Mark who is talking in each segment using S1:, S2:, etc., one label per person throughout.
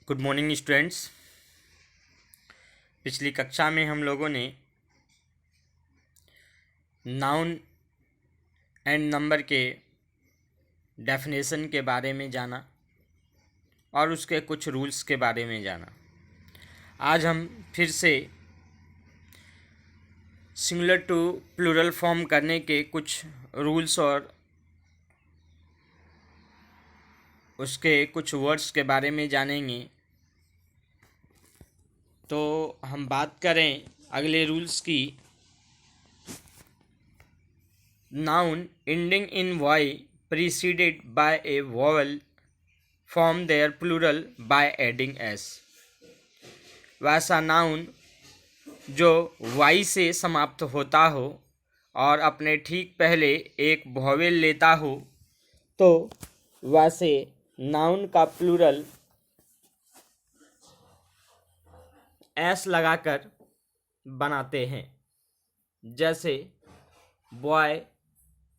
S1: Good morning students. पिछली कक्षा में हम लोगों ने नाउन एंड नंबर के डेफिनेशन के बारे में जाना और उसके कुछ रूल्स के बारे में जाना। आज हम फिर से सिंगुलर टू प्लूरल फॉर्म करने के कुछ रूल्स और उसके कुछ वर्ड्स के बारे में जानेंगे। तो हम बात करें अगले रूल्स की। Noun ending in Y preceded by a vowel form their plural by adding S. वैसा नाउन जो वाई से समाप्त होता हो और अपने ठीक पहले एक वॉवेल लेता हो तो वैसे नाउन का प्लूरल एस लगाकर बनाते हैं। जैसे बॉय,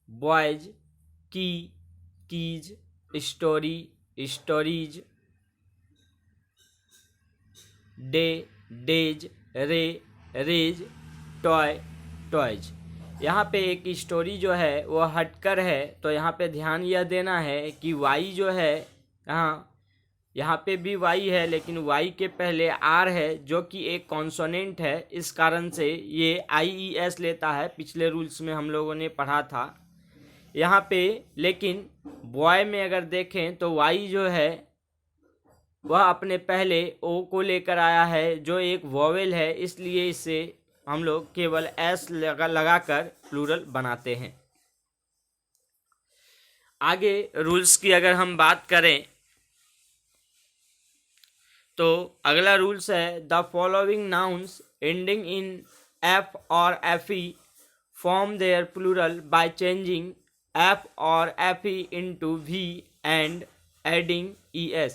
S1: बॉयज, की, keys, story, stories, day, days, रे, रेज, टॉय, टॉयज। यहाँ पे एक स्टोरी जो है वो हटकर है, तो यहाँ पे ध्यान यह देना है कि वाई जो है यहाँ पे भी वाई है, लेकिन वाई के पहले आर है जो कि एक कॉन्सोनेंट है। इस कारण से ये IES लेता है। पिछले रूल्स में हम लोगों ने पढ़ा था यहाँ पे। लेकिन बॉय में अगर देखें तो वाई जो है वह अपने पहले ओ को लेकर आया है जो एक वॉवेल है, इसलिए इसे हम लोग केवल एस लगाकर प्लूरल बनाते हैं। आगे रूल्स की अगर हम बात करें तो अगला रूल्स है the following nouns ending in F और FE form their plural by changing F और FE into V and adding ES।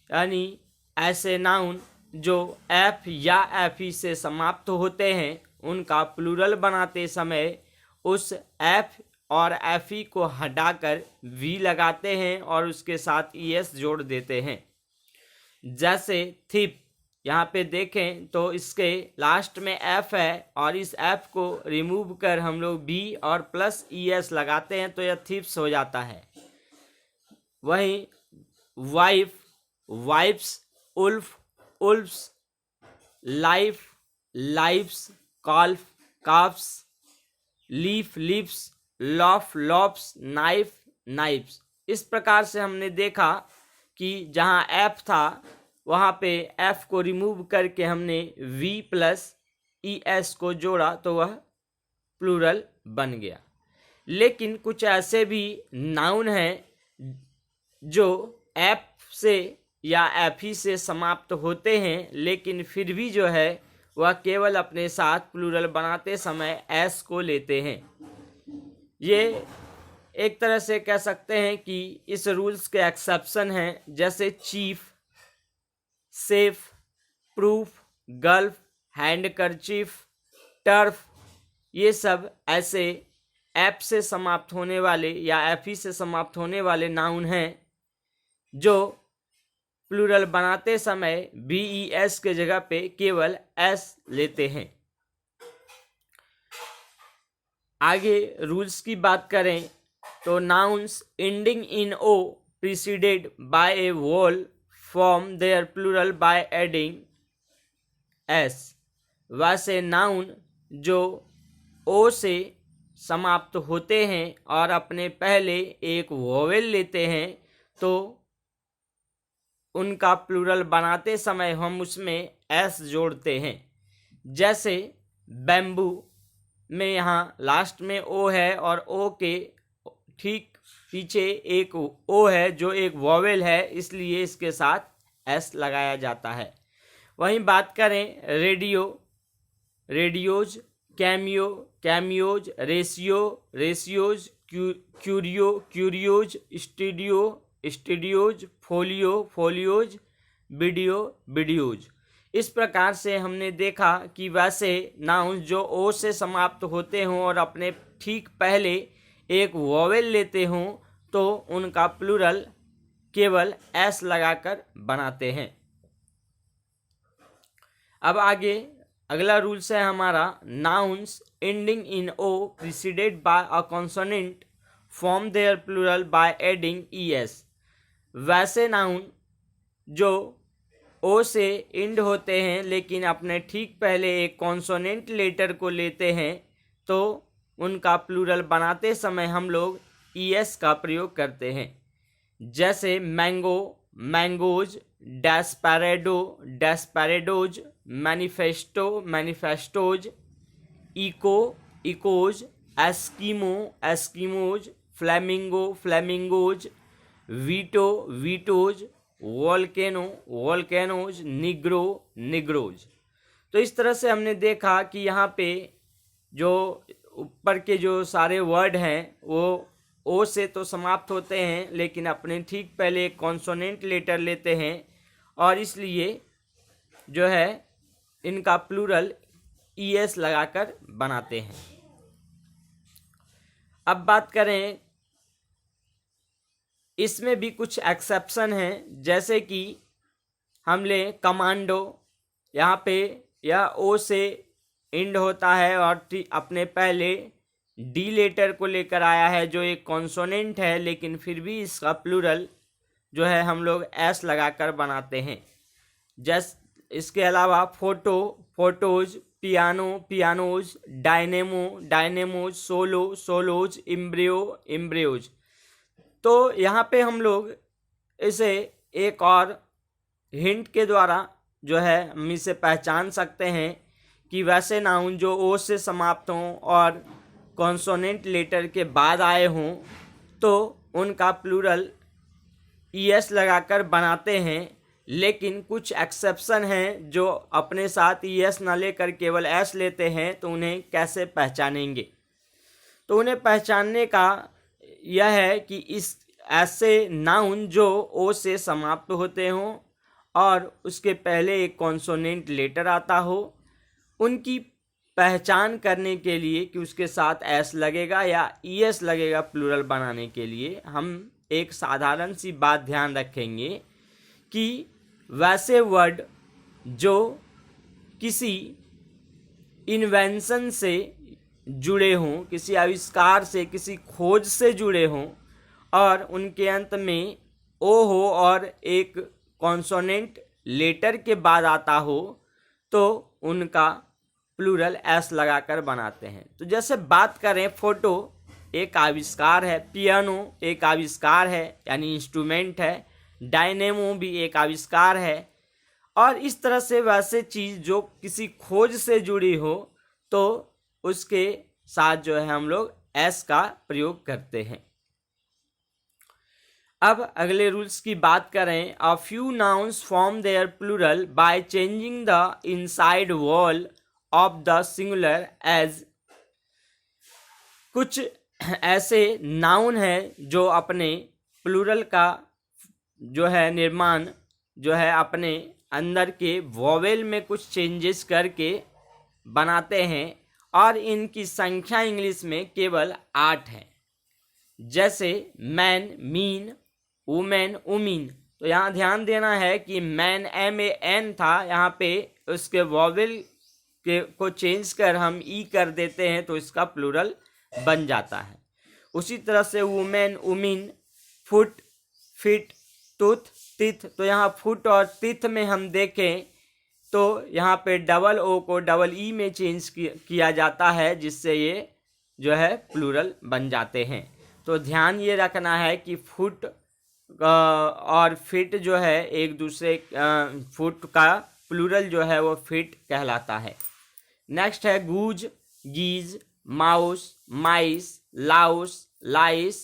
S1: यानी ऐसे नाउन जो F या FE से समाप्त होते हैं उनका प्लूरल बनाते समय उस F और FE को हटाकर V लगाते हैं और उसके साथ ES जोड़ देते हैं। जैसे थिप, यहाँ पे देखें तो इसके लास्ट में F है और इस F को रिमूव कर हम लोग B और प्लस ES लगाते हैं तो यह थिप्स हो जाता है। वहीं wife, wifes, wolf, wolfs, life, lifes, calf, calfs, leaf, lips, loaf, loafs, knife, knifes. इस प्रकार से हमने देखा कि जहाँ F था वहाँ पे F को रिमूव करके हमने V प्लस ES को जोड़ा तो वह प्लूरल बन गया। लेकिन कुछ ऐसे भी नाउन हैं जो F से या FE से समाप्त होते हैं लेकिन फिर भी जो है वह केवल अपने साथ प्लूरल बनाते समय S को लेते हैं। ये एक तरह से कह सकते हैं कि इस रूल्स के एक्सेप्शन हैं, जैसे chief, safe, proof, gulf, handkerchief, turf. ये सब ऐसे एफ से समाप्त होने वाले या FE से समाप्त होने वाले नाउन हैं जो प्लूरल बनाते समय BES के जगह पे केवल S लेते हैं। आगे रूल्स की बात करें तो nouns ending in O preceded by a vowel form their plural by adding S। वैसे नाउन जो O से समाप्त होते हैं और अपने पहले एक वोवेल लेते हैं तो उनका प्लूरल बनाते समय हम उसमें S जोड़ते हैं। जैसे बैम्बू में यहाँ लास्ट में O है और O के ठीक पीछे एक O है जो एक वॉवेल है, इसलिए इसके साथ S लगाया जाता है। वहीं बात करें radio, radios, cameo, cameos, ratio, ratios, curio, curios, studio, studios, folio, folios, video, videos. इस प्रकार से हमने देखा कि वैसे नाउन जो O से समाप्त होते हों और अपने ठीक पहले एक वॉवेल लेते हों तो उनका प्लूरल केवल एस लगाकर बनाते हैं। अब आगे अगला रूल्स है हमारा, nouns ending in O preceded by a consonant form their plural by adding ES. वैसे नाउन जो ओ से एंड होते हैं लेकिन अपने ठीक पहले एक कॉन्सोनेंट लेटर को लेते हैं तो उनका प्लूरल बनाते समय हम लोग ईएस का प्रयोग करते हैं। जैसे mango, mangoes, desperado, desperadoes, manifesto, manifestoes, echo, echoes, Eskimo, Eskimos, flamingo, flamingoes, veto, vetoes, volcano, volcanoes, Negro, Negroes. तो इस तरह से हमने देखा कि यहाँ पे जो ऊपर के जो सारे वर्ड हैं वो ओ से तो समाप्त होते हैं लेकिन अपने ठीक पहले एक कॉन्सोनेंट लेटर लेते हैं और इसलिए जो है इनका प्लूरल ईएस लगाकर बनाते हैं। अब बात करें, इसमें भी कुछ एक्सेप्शन हैं, जैसे कि हम लें कमांडो, यहाँ पे यह ओ से एंड होता है और अपने पहले डी लेटर को लेकर आया है जो एक कॉन्सोनेंट है लेकिन फिर भी इसका प्लूरल जो है हम लोग एस लगाकर बनाते हैं। इसके अलावा photo, photos, piano, pianos, dynamo, dynamos, solo, solos, embryo, embryos. तो यहाँ पे हम लोग इसे एक और हिंट के द्वारा जो है हम इसे पहचान सकते हैं कि वैसे नाउन जो ओ से समाप्त हों और कॉन्सोनेंट लेटर के बाद आए हों तो उनका प्लूरल ईएस लगाकर बनाते हैं, लेकिन कुछ एक्सेप्शन हैं जो अपने साथ ईएस ना लेकर केवल एस लेते हैं तो उन्हें कैसे पहचानेंगे। तो उन्हें पहचानने का यह है कि इस ऐसे नाउन जो ओ से समाप्त होते हों और उसके पहले एक कॉन्सोनेंट लेटर आता हो, उनकी पहचान करने के लिए कि उसके साथ एस लगेगा या ईएस लगेगा प्लूरल बनाने के लिए हम एक साधारण सी बात ध्यान रखेंगे कि वैसे वर्ड जो किसी इन्वेंशन से जुड़े हों, किसी आविष्कार से, किसी खोज से जुड़े हों और उनके अंत में ओ हो और एक कॉन्सोनेंट लेटर के बाद आता हो तो उनका प्लूरल एस लगाकर बनाते हैं। तो जैसे बात करें, फोटो एक आविष्कार है, पियानो एक आविष्कार है यानी इंस्ट्रूमेंट है, डायनेमो भी एक आविष्कार है और इस तरह से वैसे चीज़ जो किसी खोज से जुड़ी हो तो उसके साथ जो है हम लोग एस का प्रयोग करते हैं। अब अगले रूल्स की बात करें, a few nouns form their plural by changing the inside vowel of the singular as. कुछ ऐसे नाउन हैं जो अपने प्लूरल का जो है निर्माण जो है अपने अंदर के वॉवेल में कुछ चेंजेस करके बनाते हैं और इनकी संख्या इंग्लिश में केवल 8 है। जैसे मैन, मीन, वुमेन, उमीन। तो यहाँ ध्यान देना है कि मैन MAN था, यहाँ पे उसके वॉवेल को चेंज कर हम ई कर देते हैं तो इसका प्लूरल बन जाता है। उसी तरह से woman, women, foot, feet, tooth, teeth. तो यहाँ फुट और टिथ में हम देखें तो यहाँ पे डबल ओ को डबल ई में चेंज किया जाता है जिससे ये जो है प्लूरल बन जाते हैं। तो ध्यान ये रखना है कि फुट और फिट जो है एक दूसरे फुट का प्लूरल जो है वो फिट कहलाता है। नेक्स्ट है गूज, गीज, माउस, माइस, लाउस, लाइस,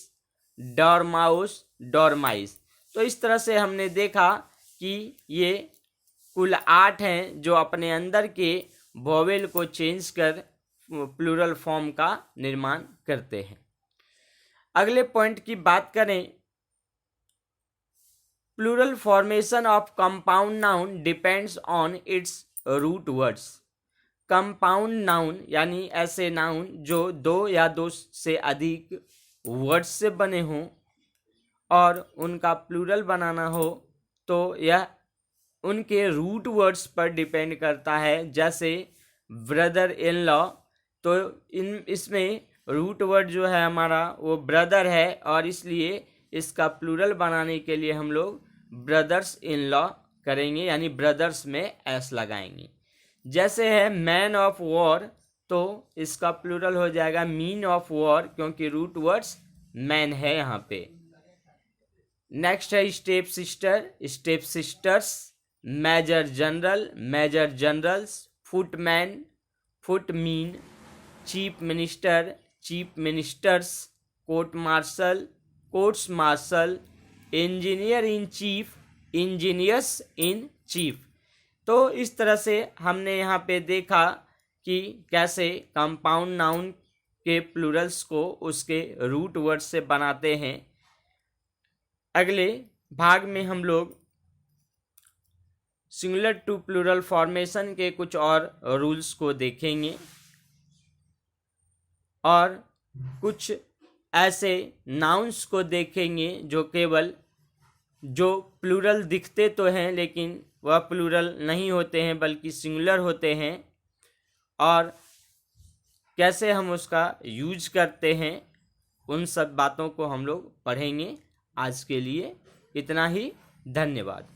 S1: डॉरमाउस, डॉरमाइस। तो इस तरह से हमने देखा कि ये कुल 8 हैं जो अपने अंदर के वोवेल को चेंज कर प्लूरल फॉर्म का निर्माण करते हैं। अगले पॉइंट की बात करें, plural formation of compound noun depends on its root words. Compound noun यानी ऐसे नाउन जो 2 या 2 से अधिक वर्ड्स से बने हों और उनका प्लूरल बनाना हो तो यह उनके रूट वर्ड्स पर डिपेंड करता है। जैसे ब्रदर इन लॉ, तो इसमें रूट वर्ड जो है हमारा वो ब्रदर है और इसलिए इसका प्लूरल बनाने के लिए हम लोग ब्रदर्स इन लॉ करेंगे, यानी ब्रदर्स में एस लगाएंगे। जैसे है मैन ऑफ वॉर, तो इसका प्लूरल हो जाएगा मीन ऑफ वॉर, क्योंकि रूट वर्ड्स मैन है यहाँ पे। नेक्स्ट है step sister, step sisters, major general, major generals, footman, footmen, chief minister, chief ministers, court martial, courts martial, engineer in chief, engineers in chief. तो इस तरह से हमने यहाँ पे देखा कि कैसे कंपाउंड नाउन के प्लूरल्स को उसके रूट वर्ड से बनाते हैं। अगले भाग में हम लोग सिंगुलर टू प्लूरल फॉर्मेशन के कुछ और रूल्स को देखेंगे और कुछ ऐसे नाउन्स को देखेंगे जो केवल जो प्लूरल दिखते तो हैं लेकिन वह प्लूरल नहीं होते हैं बल्कि सिंगुलर होते हैं, और कैसे हम उसका यूज करते हैं, उन सब बातों को हम लोग पढ़ेंगे। आज के लिए इतना ही, धन्यवाद।